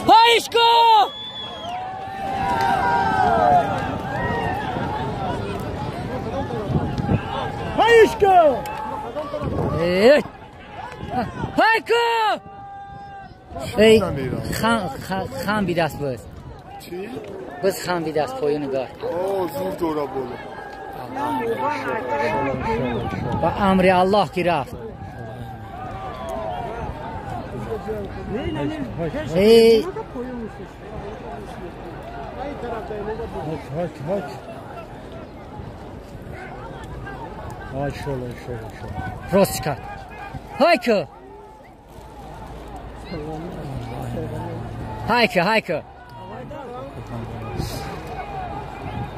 پایشکو پایشکو پایکو ای خان بی دست بس چی؟ بس خان بی دست پایو نگاه زور دورا بولو با امر الله کی رفت ای راست چکار هایکو هایکو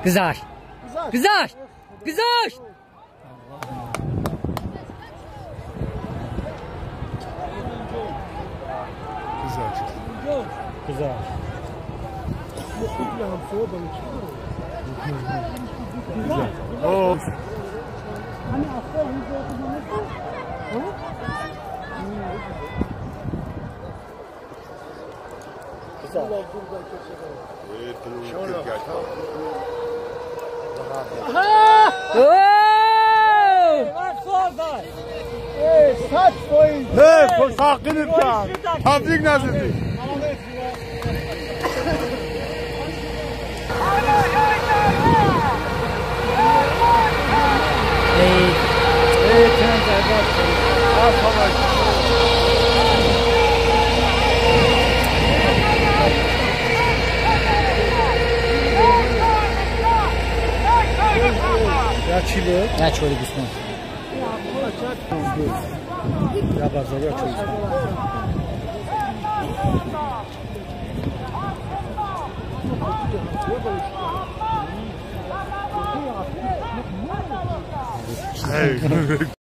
گذاشت تبریک نزدی Ya çile. Ya çoli gitsin. Ya bazı ya çoli. Hey.